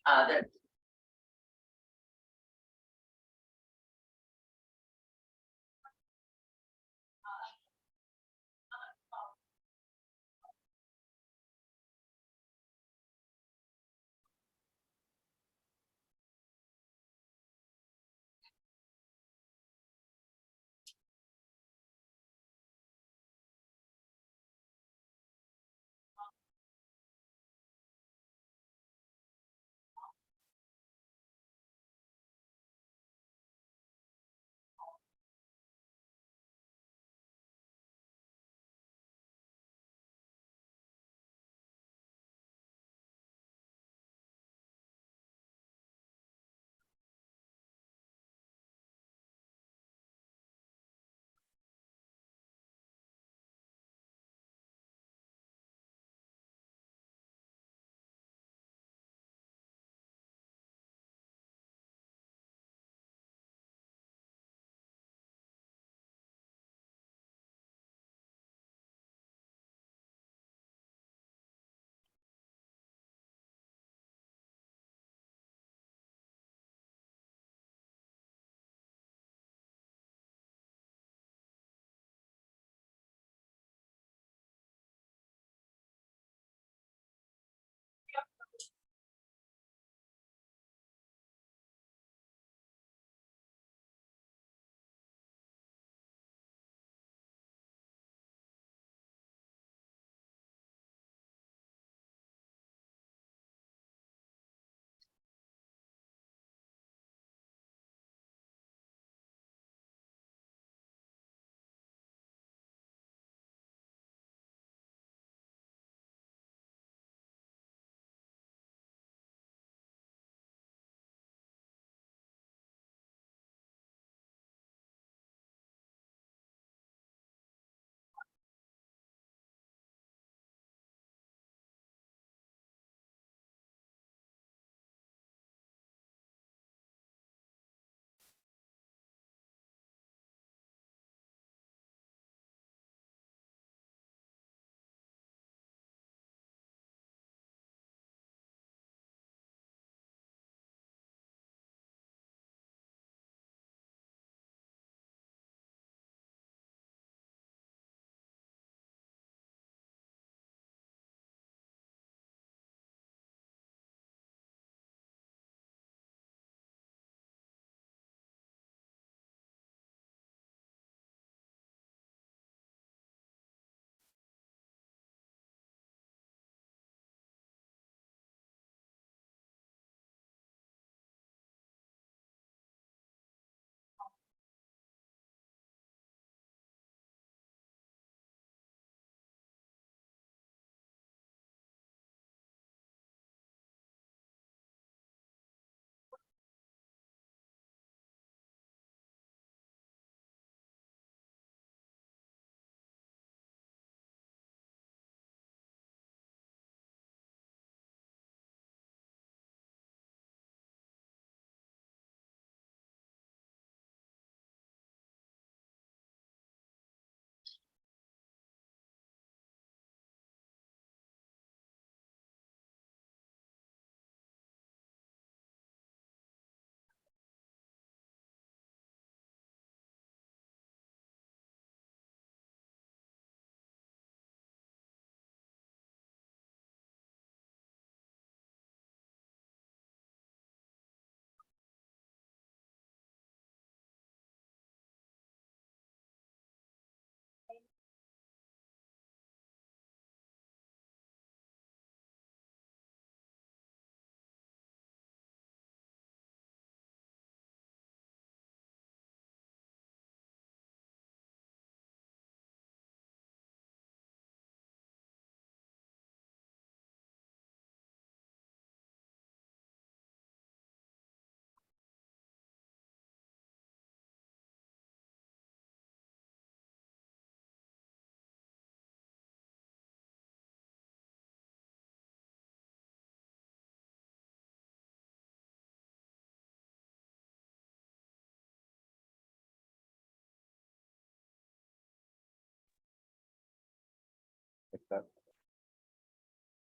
That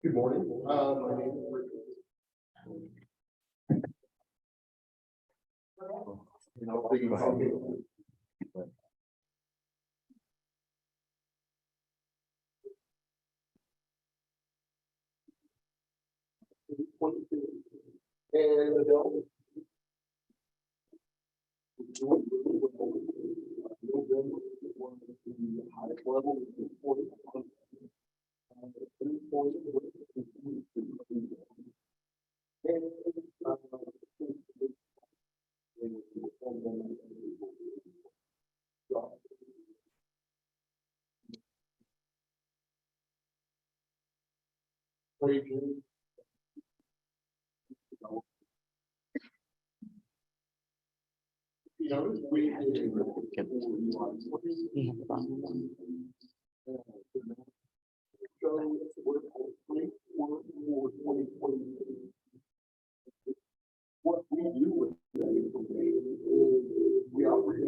Good morning. My name is Rick. What we do with that information is we operate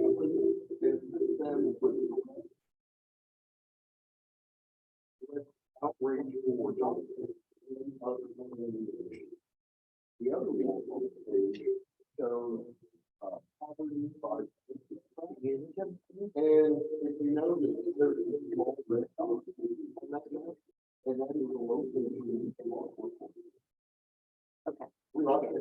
outrage or the other one on the page shows poverty by and if you notice there's a small red on that map, and that is a location in our report. Okay. We also have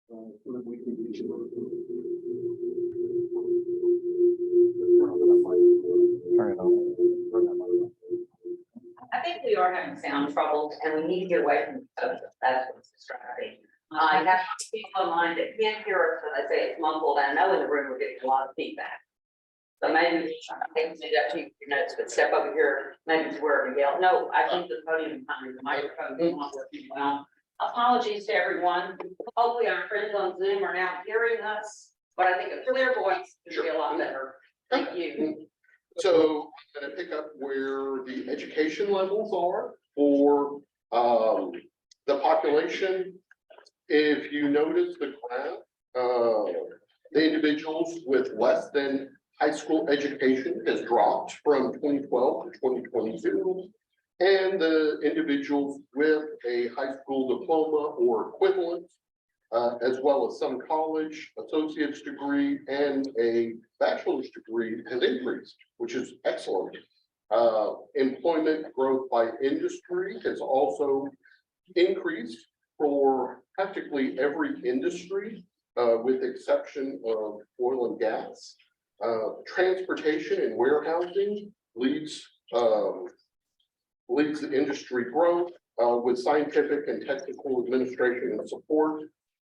so that we can be sure. I think we are having sound troubles and we need to get away from the subject. That's what's distracting. I have people in mind that can't hear us when I say it's muffled. I know in the room we're getting a lot of feedback. So maybe I think we have to keep your notes, but step over here, maybe to where we yell. No, I think the podium behind the microphone is not working well. Apologies to everyone. Hopefully our friends on Zoom are now hearing us, but I think a clear voice would be a lot better. Thank you. So I'm going to pick up where the education levels are for the population. If you notice the graph, the individuals with less than high school education has dropped from 2012 to 2022. And the individuals with a high school diploma or equivalent, as well as some college, associate's degree, and a bachelor's degree has increased, which is excellent. Employment growth by industry has also increased for practically every industry, with exception of oil and gas. Transportation and warehousing leads the industry growth, with scientific and technical administration and support,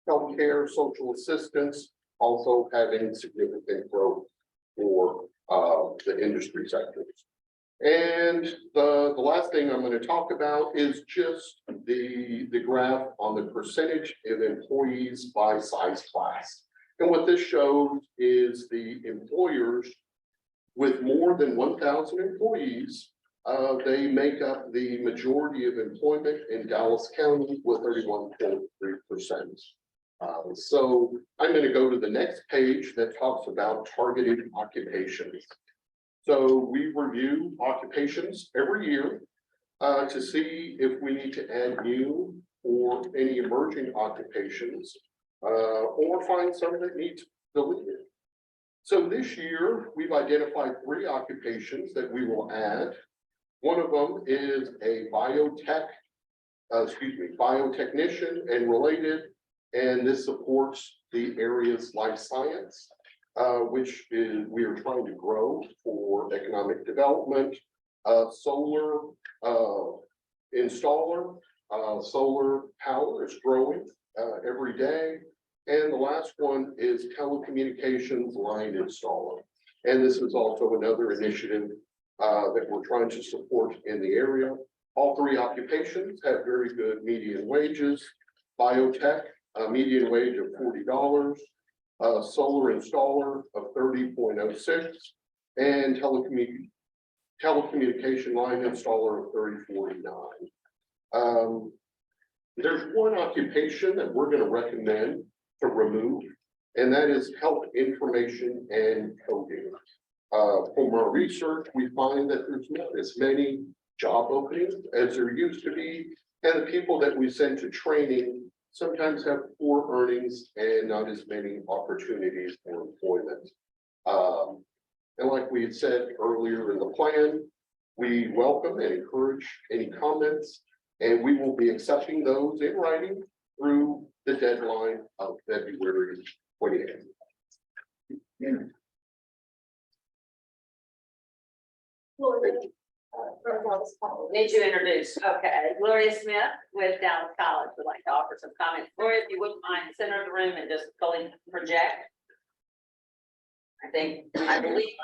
healthcare, social assistance, also having significant growth for the industry sectors. And the last thing I'm going to talk about is just the graph on the percentage of employees by size class. And what this shows is the employers with more than 1,000 employees. They make up the majority of employment in Dallas County with 31.3%. So I'm going to go to the next page that talks about targeted occupations. So we review occupations every year to see if we need to add new or any emerging occupations, or find some that need deleted. So this year we've identified 3 occupations that we will add. One of them is a biotechnician and related, and this supports the area's life science, which is we are trying to grow for economic development. Solar installer, solar power is growing every day. And the last one is telecommunications line installer. And this is also another initiative that we're trying to support in the area. All 3 occupations have very good median wages. Biotech, a median wage of $40, solar installer of 30.06, and telecommunication line installer of 30.49. There's one occupation that we're going to recommend to remove, and that is health information and coding. From our research, we find that there's not as many job openings as there used to be. And the people that we send to training sometimes have poor earnings and not as many opportunities for employment. And like we had said earlier in the plan, we welcome and encourage any comments, and we will be accepting those in writing through the deadline of February 28th. Need to introduce, okay, Gloria Smith with Dallas College would like to offer some comments. Gloria, if you wouldn't mind, center of the room and just fully project. I believe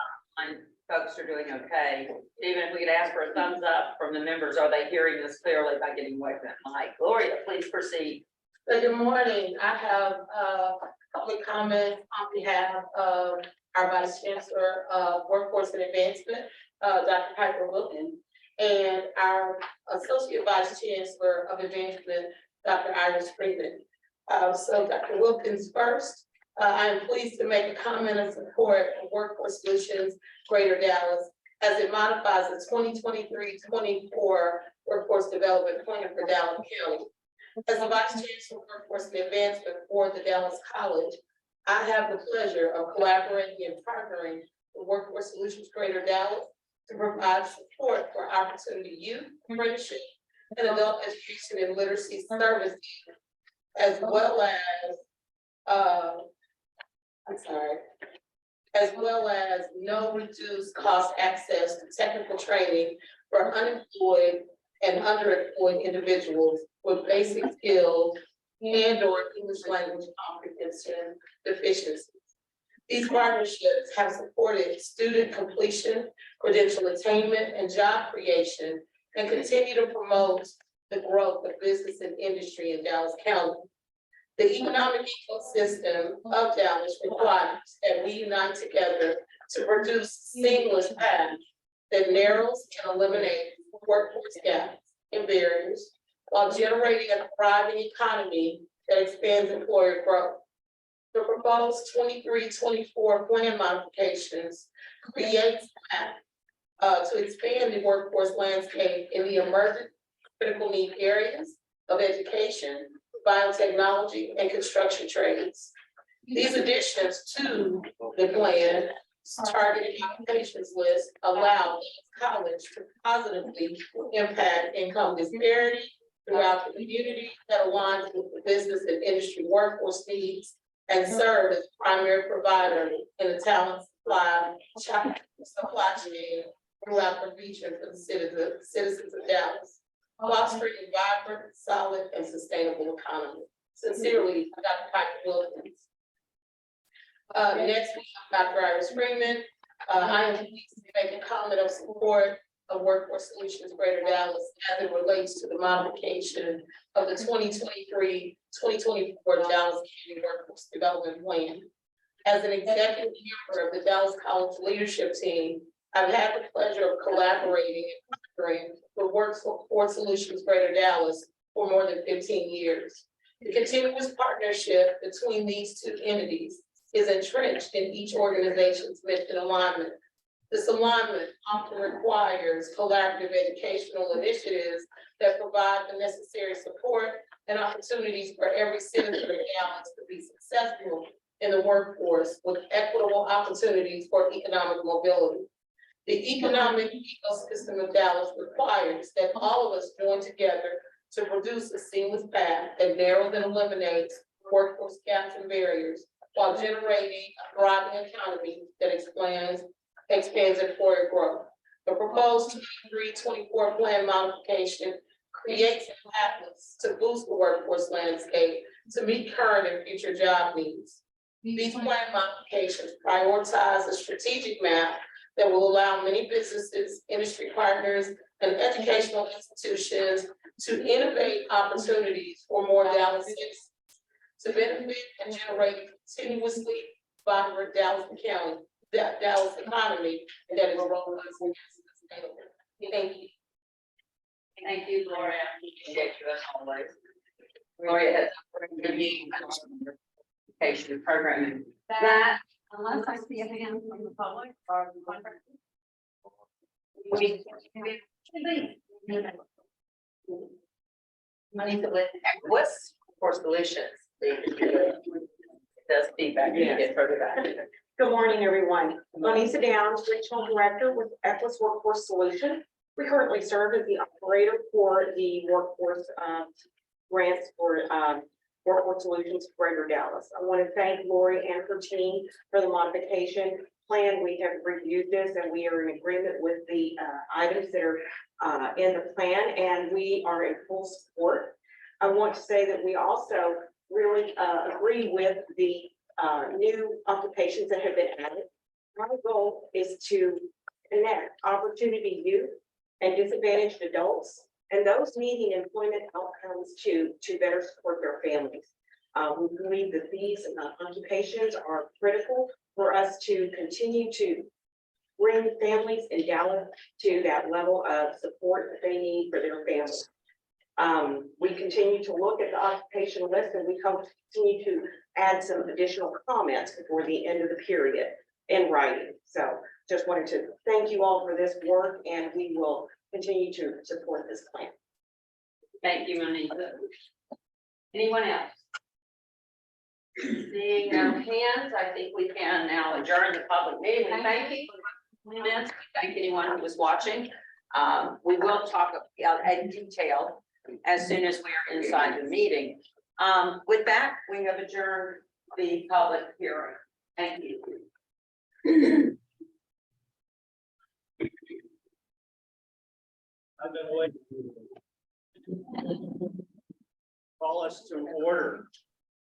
folks are doing okay. Even if we could ask for a thumbs up from the members, are they hearing this clearly by getting away from that mic? Gloria, please proceed. Good morning. I have a couple of comments on behalf of our Vice Chancellor of Workforce and Advancement, Dr. Piper Wilkins, and our Associate Vice Chancellor of Advancement, Dr. Iris Freeman. So Dr. Wilkins first. I am pleased to make a comment of support of Workforce Solutions Greater Dallas as it modifies the 2023-24 Workforce Development Plan for Dallas County. As the Vice Chancellor of Workforce and Advancement for the Dallas College, I have the pleasure of collaborating and partnering with Workforce Solutions Greater Dallas to provide support for opportunity youth, apprenticeship, and adult education and literacy services, as well as no reduced cost access to technical training for unemployed and underemployed individuals with basic skills and/or English language comprehension deficiencies. These partnerships have supported student completion, credential attainment, and job creation, and continue to promote the growth of business and industry in Dallas County. The economic ecosystem of Dallas requires that we unite together to produce seamless path that narrows and eliminates workforce gaps and barriers while generating a thriving economy that expands employer growth. The proposed 23-24 plan modifications creates a path to expand the workforce landscape in the emerging critical need areas of education, biotechnology, and construction trades. These additions to the plan targeted applications list allow college to positively impact income disparity throughout the community that aligns with the business and industry workforce needs and serve as primary provider in the talent supply chain throughout the region for the citizens of Dallas, fostering a vibrant, solid, and sustainable economy. Sincerely, Dr. Piper Wilkins. Next, we have Dr. Iris Freeman. I am pleased to make a comment of support of Workforce Solutions Greater Dallas as it relates to the modification of the 2023-2024 Dallas County Workforce Development Plan. As an executive member of the Dallas College leadership team, I've had the pleasure of collaborating and partnering with Workforce Solutions Greater Dallas for more than 15 years. The continuous partnership between these two entities is entrenched in each organization's mission alignment. This alignment often requires collaborative educational initiatives that provide the necessary support and opportunities for every citizen of Dallas to be successful in the workforce with equitable opportunities for economic mobility. The economic ecosystem of Dallas requires that all of us join together to produce a seamless path that narrows and eliminates workforce gaps and barriers while generating a thriving economy that expands employer growth. The proposed 23-24 plan modification creates a catalyst to boost the workforce landscape to meet current and future job needs. These plan modifications prioritize a strategic map that will allow many businesses, industry partners, and educational institutions to innovate opportunities for more Dallas citizens to benefit and generate continuously vibrant Dallas economy that is robust and sustainable. Thank you. Thank you, Gloria. Appreciate you as always. Gloria has a good education programming. That, unless I see a hand from the public or the Money with Equus for solutions. Does feedback, you get further back. Good morning, everyone. Monisa Downs, Regional Director with Equus Workforce Solutions. We currently serve as the operator for the workforce grants for Workforce Solutions for Greater Dallas. I want to thank Lori and her team for the modification plan. We have reviewed this and we are in agreement with the items that are in the plan, and we are in full support. I want to say that we also really agree with the new occupations that have been added. Our goal is to connect opportunity youth and disadvantaged adults and those needing employment outcomes to better support their families. We believe that these occupations are critical for us to continue to bring families in Dallas to that level of support that they need for their families. We continue to look at the occupational list and we continue to add some additional comments before the end of the period in writing. So just wanted to thank you all for this work, and we will continue to support this plan. Thank you, Monisa. Anyone else? Seeing no hands, I think we can now adjourn the public meeting. We thank you for the comments. Thank anyone who was watching. We will talk in detail as soon as we are inside the meeting. With that, we have adjourned the public hearing. Thank you. I've been waiting. Call us to order.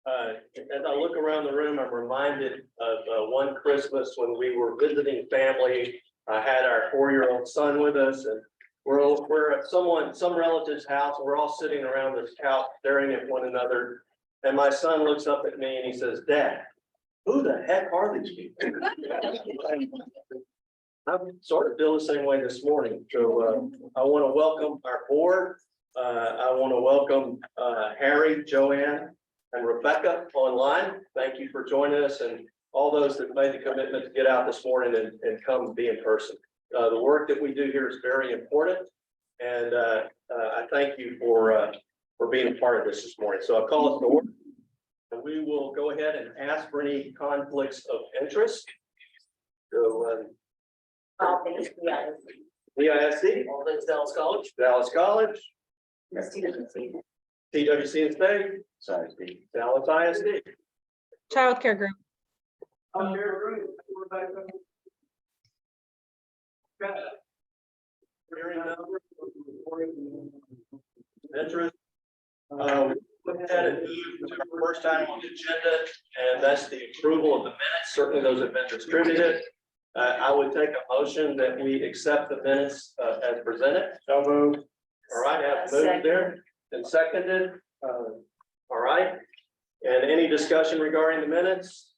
As I look around the room, I'm reminded of one Christmas when we were visiting family. I had our 4-year-old son with us, and we're at some relative's house, and we're all sitting around this couch staring at one another. And my son looks up at me and he says, "Dad, who the heck are these people?" I sort of feel the same way this morning. So I want to welcome our board. I want to welcome Harry, Joanne, and Rebecca online. Thank you for joining us, and all those that made the commitment to get out this morning and come be in person. The work that we do here is very important, and I thank you for being a part of this morning. So I'll call it to order. And we will go ahead and ask for any conflicts of interest. So VISD, Dallas College. Dallas College, TWC. TWC and State, Dallas ISD. Child Care Group. Hearing none. Interest. Look at it, our first item on the agenda, and that's the approval of the minutes. Certainly those have been distributed. I would take a motion that we accept the minutes as presented. So moved. All right, I have moved there and seconded. All right. And any discussion regarding the minutes?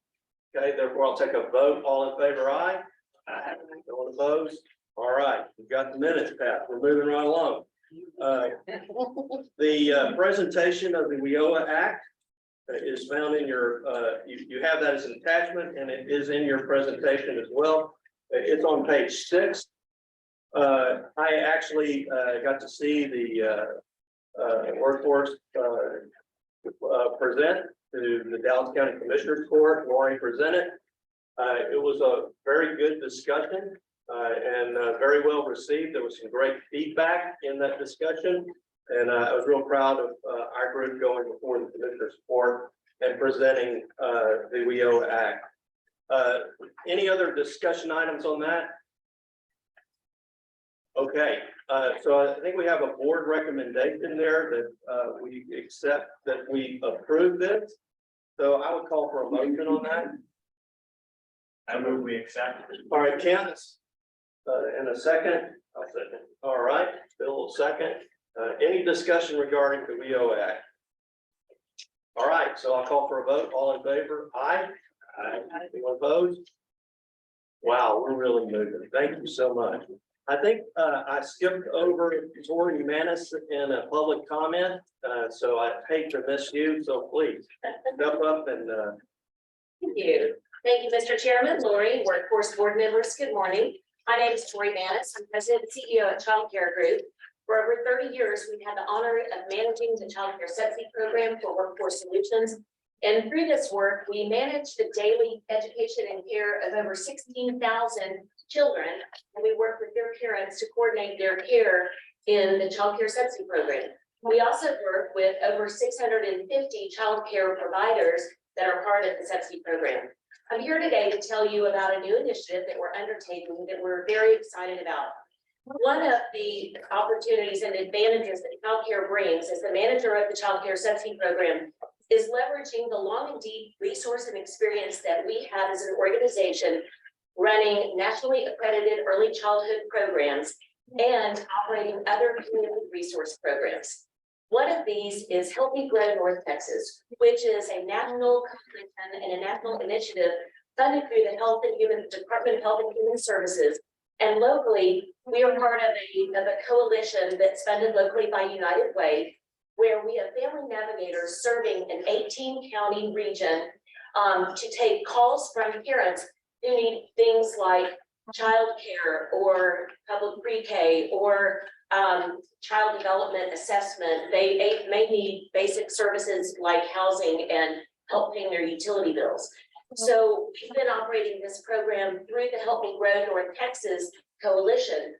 Okay, therefore I'll take a vote. All in favor, aye. Aye. No one opposed? All right, we've got the minutes passed. We're moving right along. The presentation of the WIOA Act is found in your, you have that as an attachment, and it is in your presentation as well. It's on page 6. I actually got to see the workforce present to the Dallas County Commissioners Court. Lori presented. It was a very good discussion. And very well received. There was some great feedback in that discussion, and I was real proud of our group going before the Commissioner's Court and presenting the WIOA Act. Any other discussion items on that? Okay, so I think we have a board recommendation there that we accept, that we approve this. So I would call for a motion on that. I move we accept. All right, Ken. In a second. I'll second. All right, Bill will second. Any discussion regarding the WIOA Act? All right, so I'll call for a vote. All in favor? Aye. Aye. Anyone opposed? Wow, we're really moving. Thank you so much. I think I skipped over Tori Manis in a public comment, so I hate to miss you. So please step up and. Thank you. Thank you, Mr. Chairman, Lori, workforce board members. Good morning. My name is Tori Manis. I'm president and CEO at Child Care Group. For over 30 years, we've had the honor of managing the Child Care Subsidy Program for Workforce Solutions. And through this work, we manage the daily education and care of over 16,000 children. And we work with their parents to coordinate their care in the Child Care Subsidy Program. We also work with over 650 child care providers that are part of the subsidy program. I'm here today to tell you about a new initiative that we're undertaking that we're very excited about. One of the opportunities and advantages that child care brings as the manager of the Child Care Subsidy Program is leveraging the long and deep resource and experience that we have as an organization running nationally accredited early childhood programs and operating other community resource programs. One of these is Help Me Grow North Texas, which is a national coalition and a national initiative funded through the Department of Health and Human Services. And locally, we are part of a coalition that's funded locally by United Way, where we have family navigators serving an 18-county region to take calls from parents who need things like childcare or public pre-K or child development assessment. They may need basic services like housing and help paying their utility bills. So we've been operating this program through the Help Me Grow North Texas Coalition,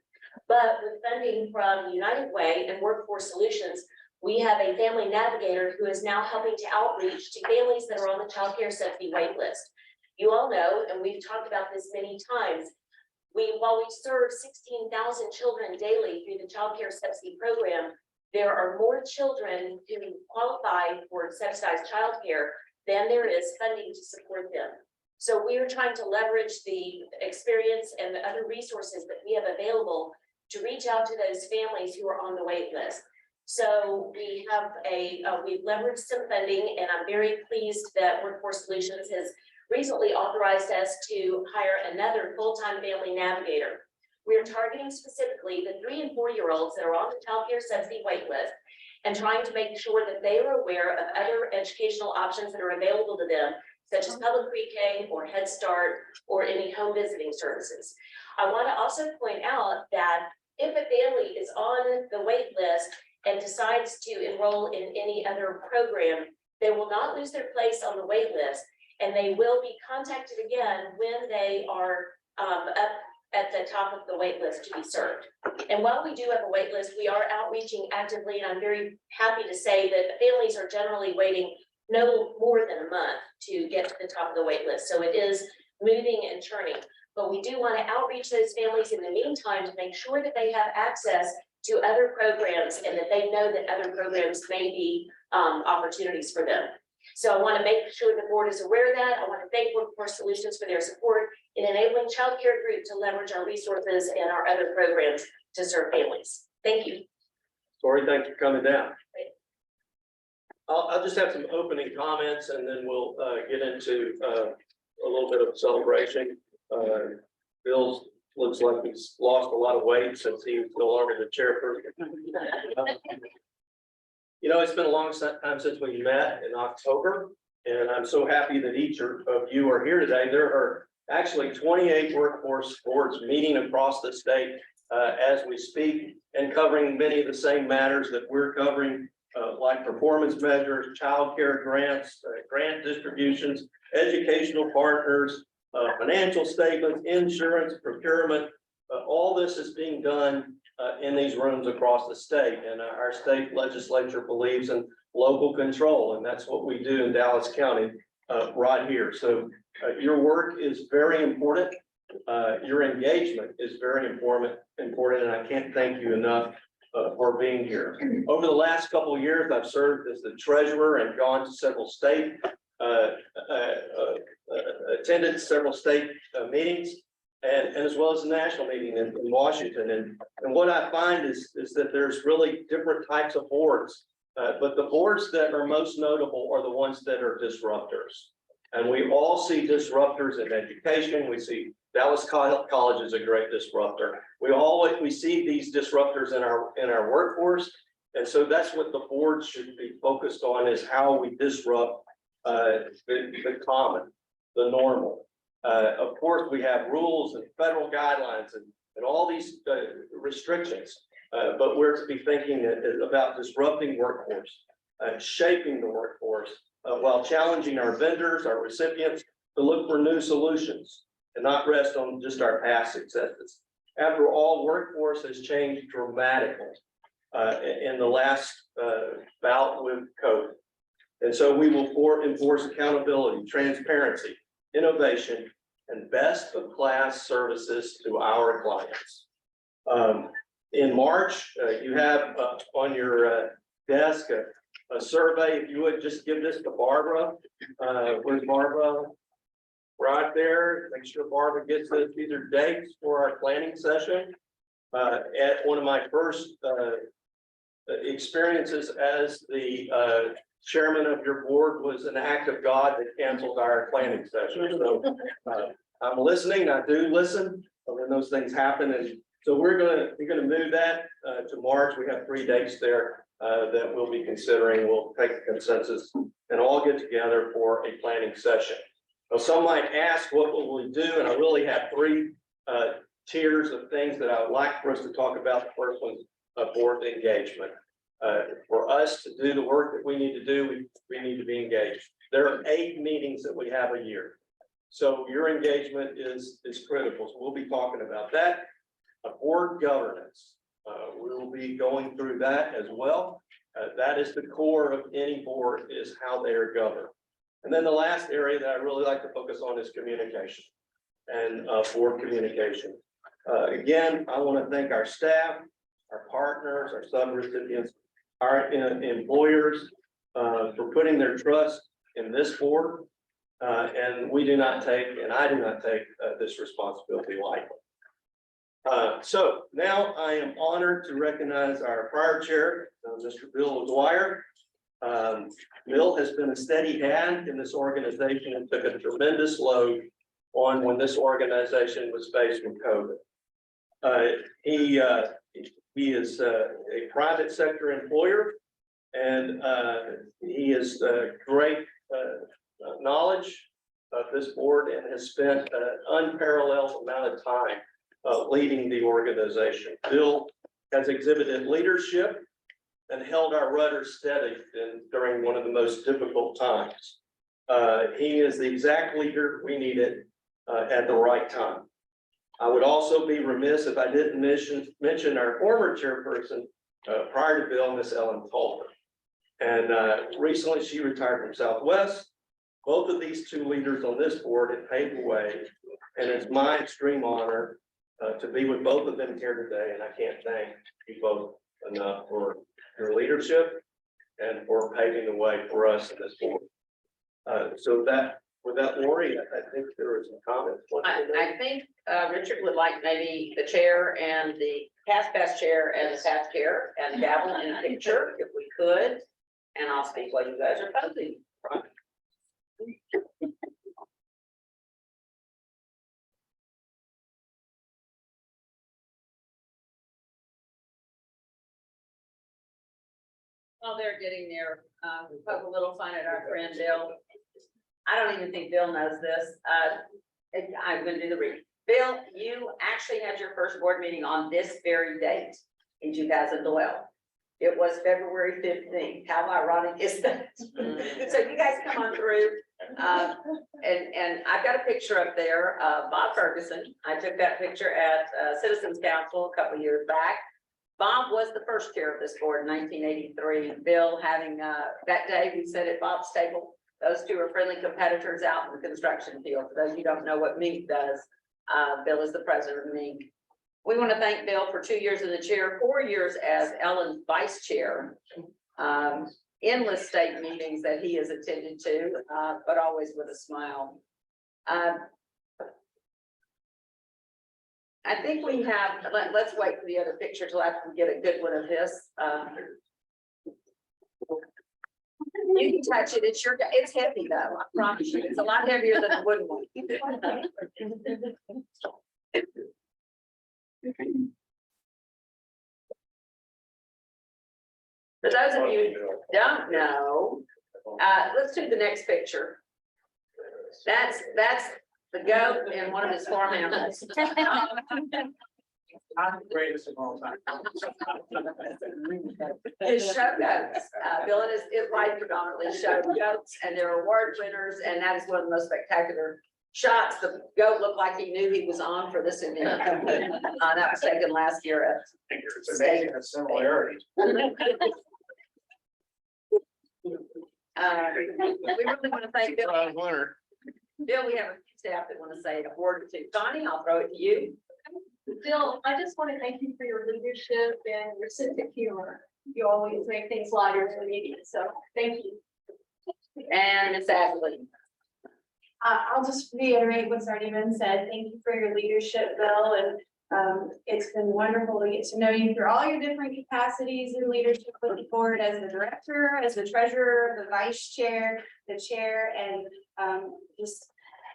but with funding from United Way and Workforce Solutions, we have a family navigator who is now helping to outreach to families that are on the child care subsidy wait list. You all know, and we've talked about this many times, while we serve 16,000 children daily through the child care subsidy program, there are more children who qualify for subsidized child care than there is funding to support them. So we are trying to leverage the experience and the other resources that we have available to reach out to those families who are on the wait list. So we have we've leveraged some funding, and I'm very pleased that Workforce Solutions has recently authorized us to hire another full-time family navigator. We are targeting specifically the 3 and 4 year olds that are on the child care subsidy wait list and trying to make sure that they are aware of other educational options that are available to them, such as public pre-K or Head Start or any home visiting services. I want to also point out that if a family is on the wait list and decides to enroll in any other program, they will not lose their place on the wait list, and they will be contacted again when they are up at the top of the wait list to be served. And while we do have a wait list, we are outreaching actively, and I'm very happy to say that families are generally waiting no more than a month to get to the top of the wait list. So it is moving and churning, but we do want to outreach those families in the meantime to make sure that they have access to other programs and that they know that other programs may be opportunities for them. So I want to make sure the board is aware of that. I want to thank Workforce Solutions for their support in enabling Child Care Group to leverage our resources and our other programs to serve families. Thank you. Sorry, thanks for coming down. I'll just have some opening comments, and then we'll get into a little bit of celebration. Bill looks like he's lost a lot of weight since he was no longer the chairperson. You know, it's been a long time since we met in October, and I'm so happy that each of you are here today. There are actually 28 workforce boards meeting across the state as we speak, and covering many of the same matters that we're covering, like performance measures, child care grants, grant distributions, educational partners, financial statements, insurance, procurement. All this is being done in these rooms across the state, and our state legislature believes in local control, and that's what we do in Dallas County right here. So your work is very important. Your engagement is very important, and I can't thank you enough for being here. Over the last couple of years, I've served as the treasurer and gone to several state, attended several state meetings, and as well as the national meeting in Washington. And what I find is that there's really different types of boards, but the boards that are most notable are the ones that are disruptors. And we all see disruptors in education. We see Dallas College is a great disruptor. We see these disruptors in our workforce. And so that's what the board should be focused on, is how we disrupt the common, the normal. Of course, we have rules and federal guidelines and all these restrictions, but we're to be thinking about disrupting workforce, shaping the workforce, while challenging our vendors, our recipients to look for new solutions and not rest on just our past successes. After all, workforce has changed dramatically in the last bout with COVID. And so we will enforce accountability, transparency, innovation, and best of class services to our clients. In March, you have on your desk a survey. If you would just give this to Barbara. Where's Barbara? Right there. Make sure Barbara gets this. These are dates for our planning session. At one of my first experiences as the chairman of your board was an act of God that canceled our planning session. So I'm listening. I do listen when those things happen, and so we're gonna move that to March. We have 3 dates there that we'll be considering. We'll take a consensus and all get together for a planning session. Now, some might ask, what will we do? And I really have 3 tiers of things that I would like for us to talk about. The first one's board engagement. For us to do the work that we need to do, we need to be engaged. There are 8 meetings that we have a year. So your engagement is critical. So we'll be talking about that. Board governance. We will be going through that as well. That is the core of any board, is how they are governed. And then the last area that I really like to focus on is communication and board communication. Again, I want to thank our staff, our partners, our sub-recipients, our employers for putting their trust in this board. And we do not take, and I do not take this responsibility lightly. So now I am honored to recognize our prior chair, Mr. Bill Dwyer. Bill has been a steady hand in this organization and took a tremendous load on when this organization was faced with COVID. He is a private sector employer, and he has great knowledge of this board and has spent an unparalleled amount of time leading the organization. Bill has exhibited leadership and held our rudder steady during one of the most difficult times. He is the exact leader we needed at the right time. I would also be remiss if I didn't mention our former chairperson prior to Bill, Miss Ellen Coulter. And recently she retired from Southwest. Both of these 2 leaders on this board have paved the way, and it's my extreme honor to be with both of them here today. And I can't thank you both enough for your leadership and for paving the way for us in this board. So that, with that, Lori, I think there was some comments. I think Richard would like maybe the chair and the past chair and the past chair and gavel in a picture if we could. And I'll speak while you guys are posing. While they're getting there, we poke a little fun at our friend Bill. I don't even think Bill knows this. I'm going to do the read. Bill, you actually had your first board meeting on this very date in 2012. It was February 15th. How ironic is that? So you guys come on through. And I've got a picture up there, Bob Ferguson. I took that picture at Citizens Council a couple of years back. Bob was the first chair of this board in 1983. Bill having, that day we sat at Bob's table. Those 2 are friendly competitors out in the construction field. For those of you who don't know what Mink does, Bill is the president of Mink. We want to thank Bill for 2 years in the chair, 4 years as Ellen's vice chair. Endless state meetings that he has attended to, but always with a smile. I think we have, let's wait for the other picture till I can get a good one of this. You can touch it, it's heavy though, I promise you, it's a lot heavier than a wooden one. For those of you who don't know, let's do the next picture. That's the goat and one of his farm animals. I'm the greatest of all time. His show goats, Bill and his wife predominantly show goats, and they're award winners, and that is one of the most spectacular shots. The goat looked like he knew he was on for this event. That was taken last year at. It's amazing the similarities. We really want to thank Bill. Winner. Bill, we have a few staff that want to say a word or two. Connie, I'll throw it to you. Bill, I just want to thank you for your leadership and your sense of humor. You always make things lighter in the media, so thank you. And Ms. Ashley. I'll just reiterate what's already been said. Thank you for your leadership, Bill, and it's been wonderful to get to know you through all your different capacities in leadership looking forward as the director, as the treasurer, the vice chair, the chair, and just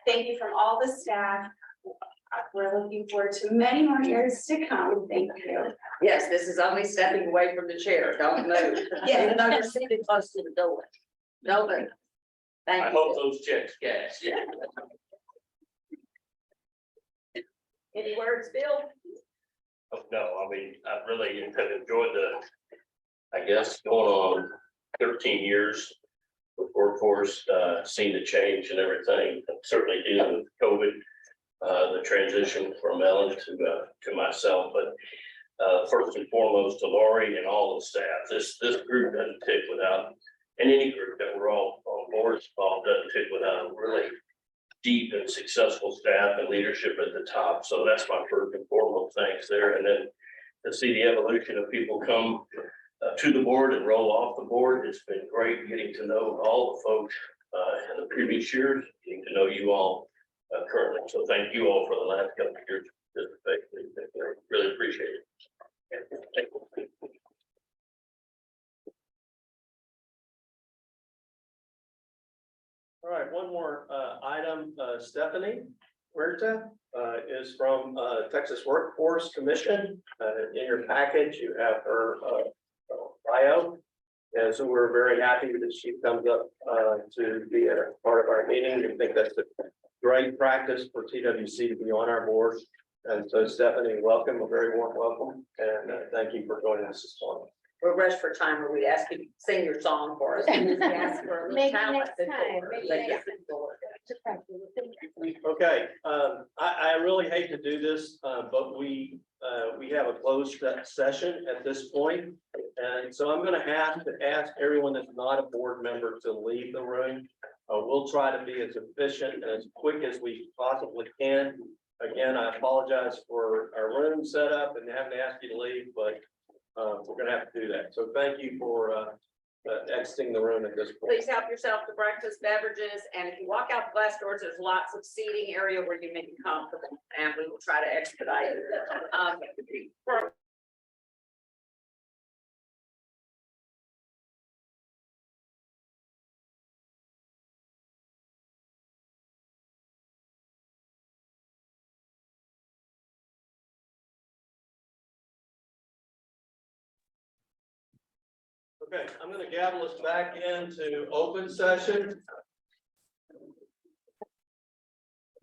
thank you from all the staff. We're looking forward to many more years to come. Thank you. Yes, this is only stepping away from the chair. Don't move. Yeah. Even though you're seated close to the door. No move. Thank I you. hope those checks cash. Any words, Bill? Oh, no, I mean, I really have enjoyed I guess, going on 13 years with workforce, seen the change and everything, certainly dealing with COVID, the transition from Ellen to myself, but first and foremost to Lori and all the staff. This group doesn't tick without, and any group that we're all on board involved doesn't tick without a really deep and successful staff and leadership at the top. So that's my first and foremost thanks there. And then to see the evolution of people come to the board and roll off the board, it's been great getting to know all the folks in the previous years, getting to know you all currently. So thank you all for the last couple of years. Really appreciate it. Thank you. All right, one more item, Stephanie Huerta is from Texas Workforce Commission. In your package, you have her bio. And so we're very happy that she comes up to be a part of our meeting. We think that's a great practice for TWC to be on our board. And so Stephanie, welcome, a very warm welcome. And thank you for joining us this morning. We're rushed for time, where we ask you to sing your song for us. Maybe next time, maybe next time. Okay, I really hate to do this, but we have a closed session at this point. And so I'm gonna have to ask everyone that's not a board member to leave the room. We'll try to be as efficient and as quick as we possibly can. Again, I apologize for our room setup and having to ask you to leave, but we're gonna have to do that. So thank you for exiting the room at this point. Please help yourself to breakfast beverages, and if you walk out the glass doors, there's lots of seating area where you make it comfortable, and we will try to expedite it. Okay, I'm gonna gavel us back into open session.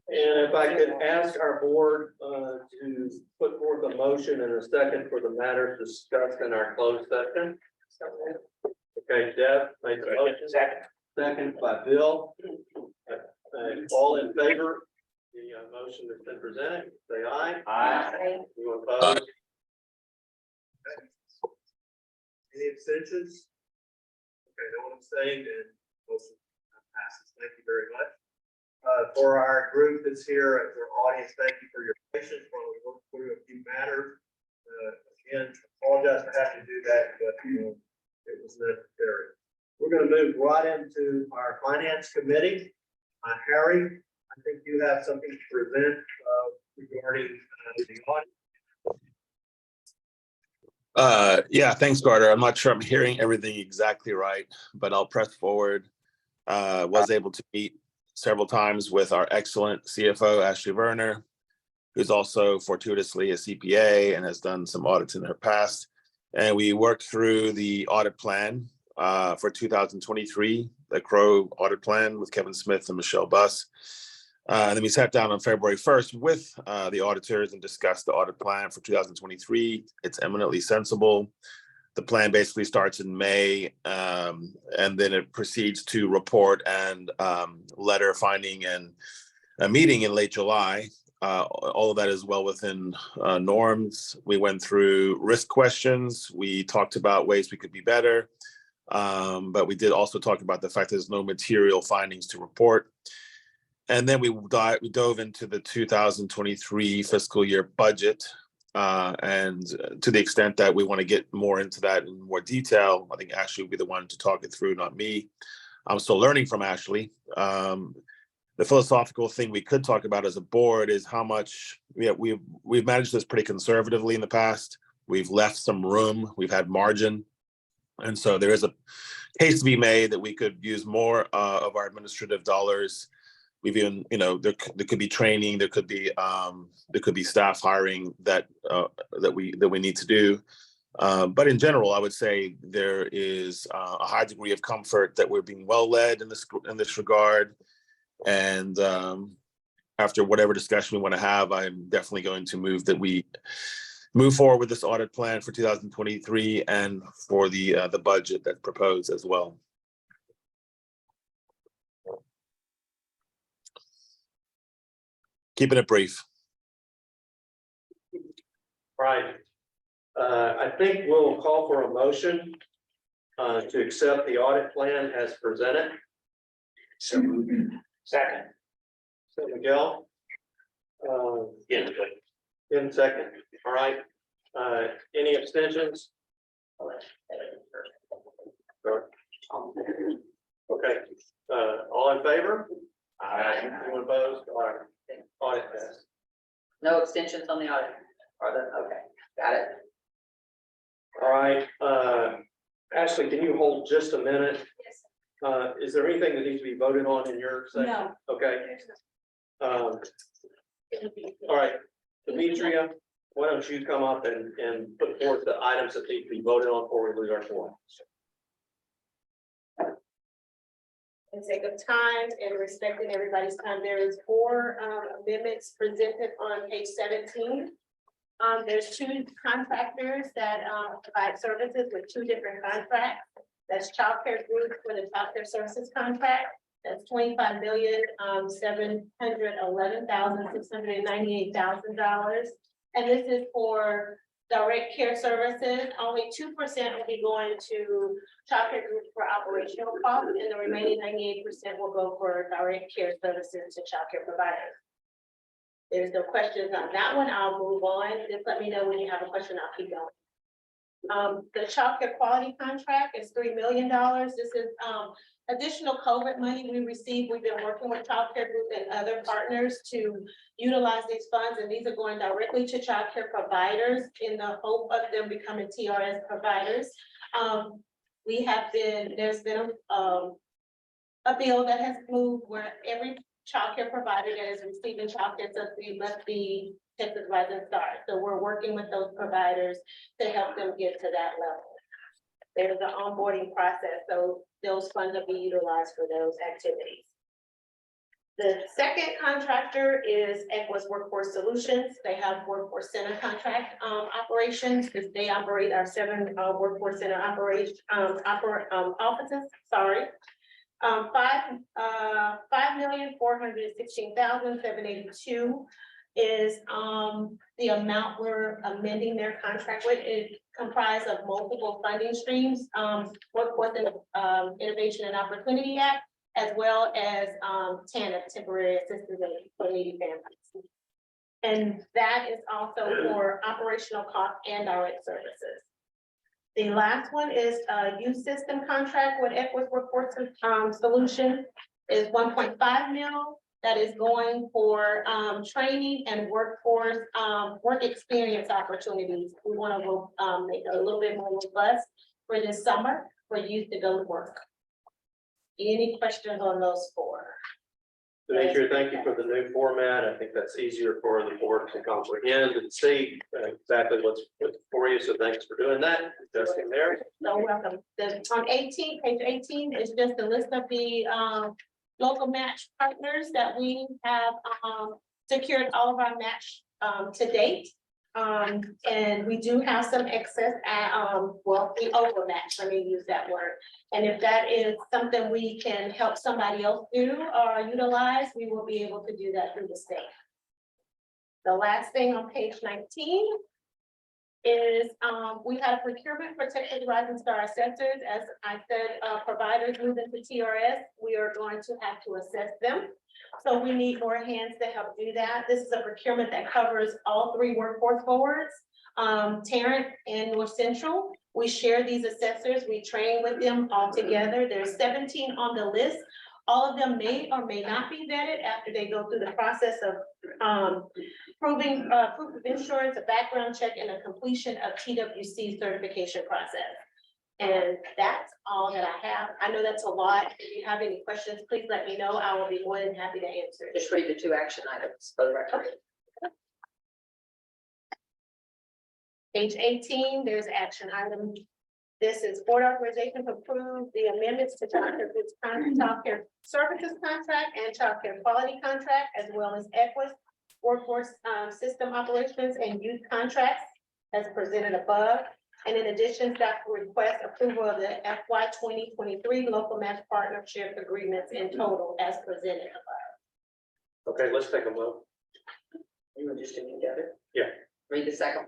And if I could ask our board to put forth a motion and a second for the matters discussed in our closed session. Okay, Deb, made the motion. Second by Bill. All in favor? The motion that's been presented, say aye. Aye. You opposed? Any abstentions? Okay, no one abstained, and motion passes. Thank you very much. For our group that's here, as our audience, thank you for your patience while we work through a few matters. Again, apologize for having to do that, but it was necessary. We're going to move right into our finance committee. Harry, I think you have something to present regarding the audit. Yeah, thanks, Carter. I'm not sure I'm hearing everything exactly right, but I'll press forward. Was able to meet several times with our excellent CFO, Ashley Werner, who's also fortuitously a CPA and has done some audits in her past. And we worked through the audit plan for 2023, the Crow audit plan with Kevin Smith and Michelle Buss. And then we sat down on February 1st with the auditors and discussed the audit plan for 2023. It's eminently sensible. The plan basically starts in May, and then it proceeds to report and letter finding and a meeting in late July. All of that is well within norms. We went through risk questions. We talked about ways we could be better. But we did also talk about the fact there's no material findings to report. And then we dove into the 2023 fiscal year budget. And to the extent that we want to get more into that in more detail, I think Ashley will be the one to talk it through, not me. I'm still learning from Ashley. The philosophical thing we could talk about as a board is how much we've managed this pretty conservatively in the past. We've left some room, we've had margin. And so there is a case to be made that we could use more of our administrative dollars. We've even, there could be training, there could be staff hiring that we need to do. But in general, I would say there is a high degree of comfort that we're being well led in this regard. And after whatever discussion we want to have, I'm definitely going to move that we move forward with this audit plan for 2023 and for the budget that's proposed as well. Keeping it brief. Right. I think we'll call for a motion to accept the audit plan as presented. Second. So Miguel. In second. All right. Any abstentions? Okay. All in favor? Aye. Anyone opposed? All right. Audit pass. No extensions on the audit, okay, got it. All right. Ashley, can you hold just a minute? Yes. Is there anything that needs to be voted on in your section? No. Okay. All right, Demetria, why don't you come up and put forth the items that need to be voted on before we lose our form? For the sake of time and respecting everybody's time, there is 4 amendments presented on page 17. There's 2 contractors that provide services with 2 different contracts. That's Child Care Group for the Child Care Services contract. That's $25,711,698,000. And this is for direct care services. Only 2% will be going to Child Care Group for operational costs, and the remaining 98% will go for direct care services to child care providers. There's no questions on that one. I'll move on. Just let me know when you have a question. I'll keep going. The child care quality contract is $3 million. This is additional COVID money we received. We've been working with Child Care Group and other partners to utilize these funds, and these are going directly to child care providers in the hope of them becoming TRS providers. There's been a bill that has moved where every child care provider that is receiving child care subsidy must be Texas Rising Star. So we're working with those providers to help them get to that level. There's an onboarding process, so those funds will be utilized for those activities. The second contractor is Equus Workforce Solutions. They have Workforce Center contract operations because they operate our 7 Workforce Center offices. Sorry. $5,416,782 is the amount we're amending their contract with. It comprised of multiple funding streams, Workforce Innovation and Opportunity Act, as well as TANF, Temporary Assistance for Needy Families. And that is also for operational costs and direct services. The last one is a youth system contract with Equus Workforce Solution is 1.5 mil. That is going for training and workforce work experience opportunities. We want to make it a little bit more robust for this summer for youth to go to work. Any questions on those 4? Demetria, thank you for the new format. I think that's easier for the board to comprehend and see exactly what's for you. So thanks for doing that. Justin there. So welcome. On page 18 is just a list of the local match partners that we have, secured all of our match, to date. And we do have some excess well, we overmatch, let me use that word. And if that is something we can help somebody else do or utilize, we will be able to do that through the state. The last thing on page 19 is, we had a procurement for Texas Rising Star assessors. As I said, providers moving to TRS, we are going to have to assess them. So we need more hands to help do that. This is a procurement that covers all three workforce boards, Tarrant and North Central. We share these assessors, we train with them all together. There's 17 on the list. All of them may or may not be vetted after they go through the process of proving proof of insurance, a background check, and a completion of TWC certification process. And that's all that I have. I know that's a lot. If you have any questions, please let me know. I will be more than happy to answer. Just read the 2 action items for the record. Page 18, there's action item. This is board authorization to approve the amendments to childcare services contract and childcare quality contract, as well as Equus workforce system operations and youth contracts as presented above. And in addition, staff will request approval of the FY 2023 local match partnership agreements in total as presented above. Okay, let's take a vote. You were just doing together? Yeah. Read the second.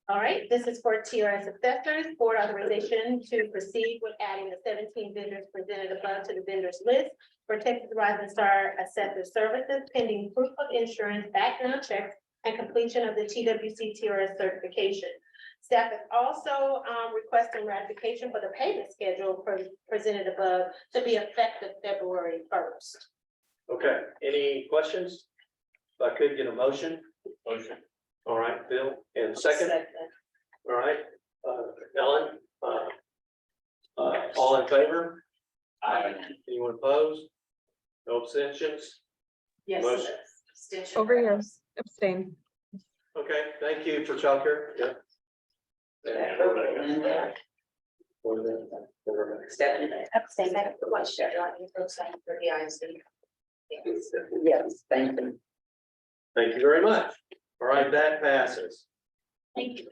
All right, this is for TRS assessors, board authorization to proceed with adding the 17 vendors presented above to the vendors list for Texas Rising Star assessor services pending proof of insurance, background checks, and completion of the TWC TRS certification. Staff is also requesting ratification for the payment schedule presented above to be effective February 1st. Okay, any questions? If I could get a motion? Motion. All right, Bill, and second, all right, Ellen, all in favor? Aye. Anyone opposed? No abstentions? Yes. Motion. Over here, abstain. Okay, thank you for childcare. Yeah. Stephanie. Abstain, I have a question, for the ISD. Yes, thank you. Thank you very much. All right, that passes. Thank you.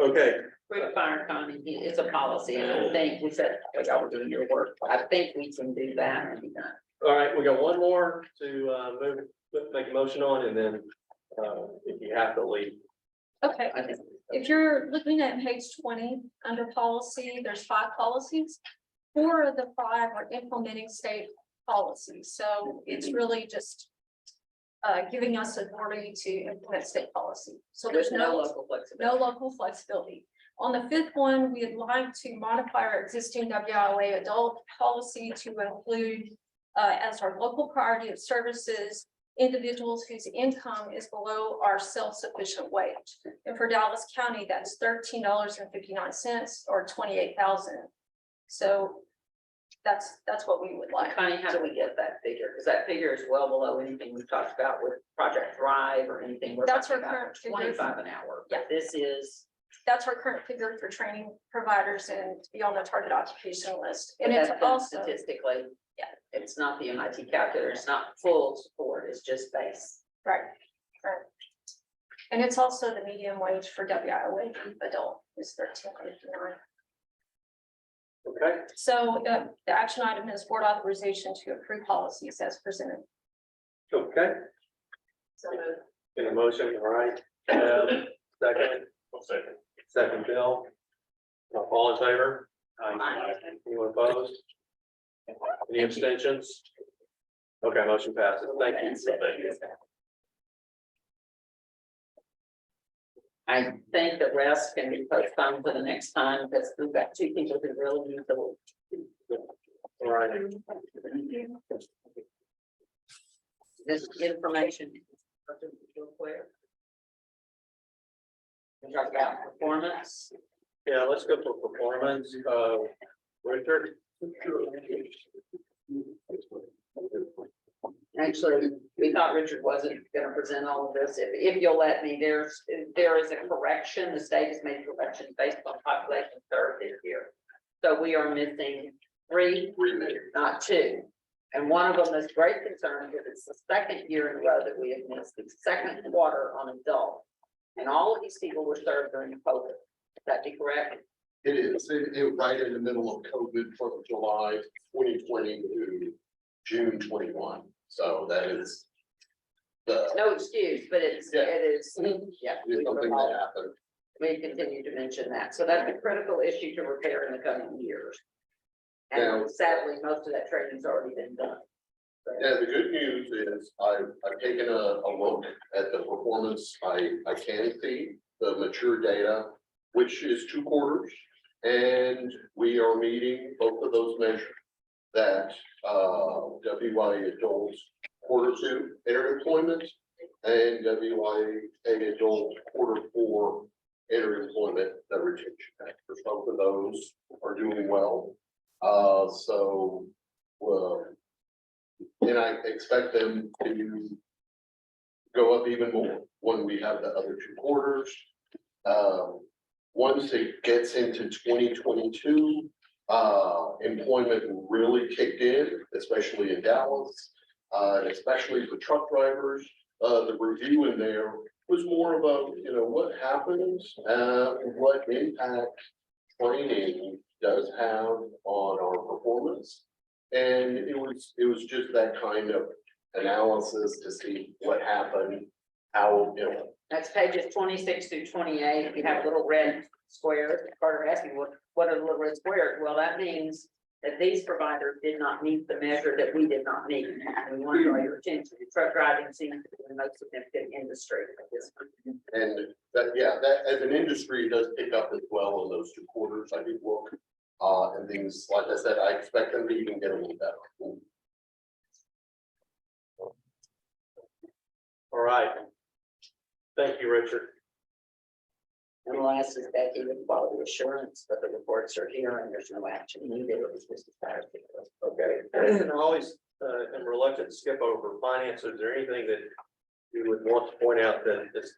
Okay, Quick fire, Connie, it's a policy, and I think we said, like, y'all were doing your work, I think we can do that and be done. all right, we got one more to make a motion on, and then if you have to leave. Okay, I think. if you're looking at page 20, under policy, there's 5 policies. 4 of the 5 are implementing state policies, so it's really just giving us authority to implement state policy. So there's no local flexibility. no local flexibility. On the 5th one, we'd like to modify our existing WIOA adult policy to include as our local priority of services, individuals whose income is below our self-sufficient wage. And for Dallas County, that's $13.59 or 28,000. So that's what we would like. Connie, how do we get that figure? Because that figure is well below anything we've talked about with Project Thrive or anything. We're That's talking our about current figure. 25 an hour. Yeah. But this is. That's our current figure for training providers and to be on the target occupation list. And That's it's been also, statistically, yeah, it's not the MIT calculator, it's not full support, it's just base. right. And it's also the median wage for WIOA adult is $13.59. Okay, So the action item is board authorization to approve policies as presented. okay, So in a motion, all right. Second, Bill. All in favor? Aye. Anyone opposed? Any abstentions? Okay, motion passes. Thank you. I think the rest can be postponed for the next time because we've got 2 people who really need the. All right. This information. Real quick. We talk about performance. Yeah, let's go for performance. Richard. Actually, we thought Richard wasn't gonna present all of this. If you'll let me, there is a correction. The state has made corrections based on population served this year. So we are missing 3, not 2. And one of them is great concern because it's the second year in a row that we have missed the second quarter on adult. And all of these people were served during COVID. Would that be correct? It is, it right in the middle of COVID from July 2020 to June 21. So that is No excuse, but it's, Yeah. it is, yeah. it's something that happened. We continue to mention that. So that's a critical issue to repair in the coming years. Now- And sadly, most of that training's already been done. Yeah, the good news is I've taken a look at the performance. I can see the mature data, which is 2 quarters. And we are meeting both of those measures that WYA adults Q2 enter employment and WYA adult Q4 enter employment, the retention factors. Both of those are doing well. And I expect them to go up even more when we have the other 2 quarters. Once it gets into 2022, employment really kicked in, especially in Dallas, especially for truck drivers. The review in there was more about, what happens, what impact training does have on our performance. And it was just that kind of analysis to see what happened, how, That's pages 26 through 28. You have little red squares. Carter asked me, what are the little red squares? Well, that means that these providers did not meet the measure that we did not meet. And we want to draw your attention to truck driving seems to be the most significant industry at this point. and that as an industry, it does pick up as well in those 2 quarters. I did look, and things, like I said, I expect them to even get a little better. All right. Thank you, Richard. And the last is Becky with quality assurance, but the reports are here and there's no action needed. It was just a fire. Okay, and I always am reluctant to skip over finance. Is there anything that you would want to point out that is?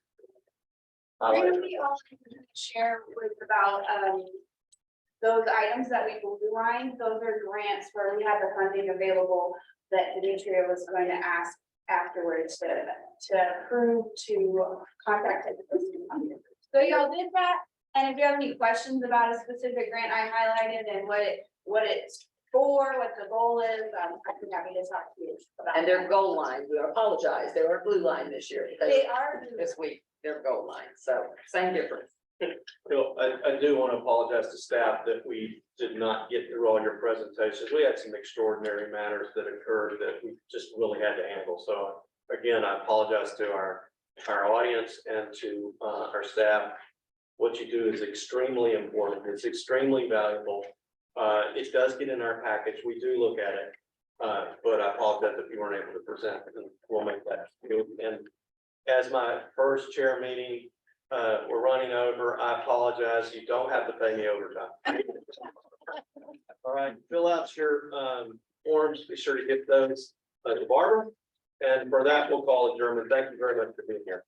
Really, all I can share was about, those items that we will line, those are grants where we have the funding available that Demetria was going to ask afterwards to approve to contact. So y'all did that, and if you have any questions about a specific grant I highlighted and what it's for, what the goal is, I'm happy to talk to you about. And their goal lines, we apologize, they were blue line this year. because They are. This week, their goal line, so same difference. Phil, I do want to apologize to staff that we did not get through all your presentations. We had some extraordinary matters that occurred that we just really had to handle. So again, I apologize to our audience and to our staff. What you do is extremely important. It's extremely valuable. It does get in our package. We do look at it. But I apologize if you weren't able to present, and we'll make that. And as my first chair meeting, we're running over. I apologize. You don't have to pay me overtime. All right, fill out your forms. Be sure to get those to Barbara. And for that, we'll call adjournment. Thank you very much for being here.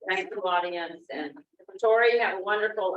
Thank you, audience, and Tori, have a wonderful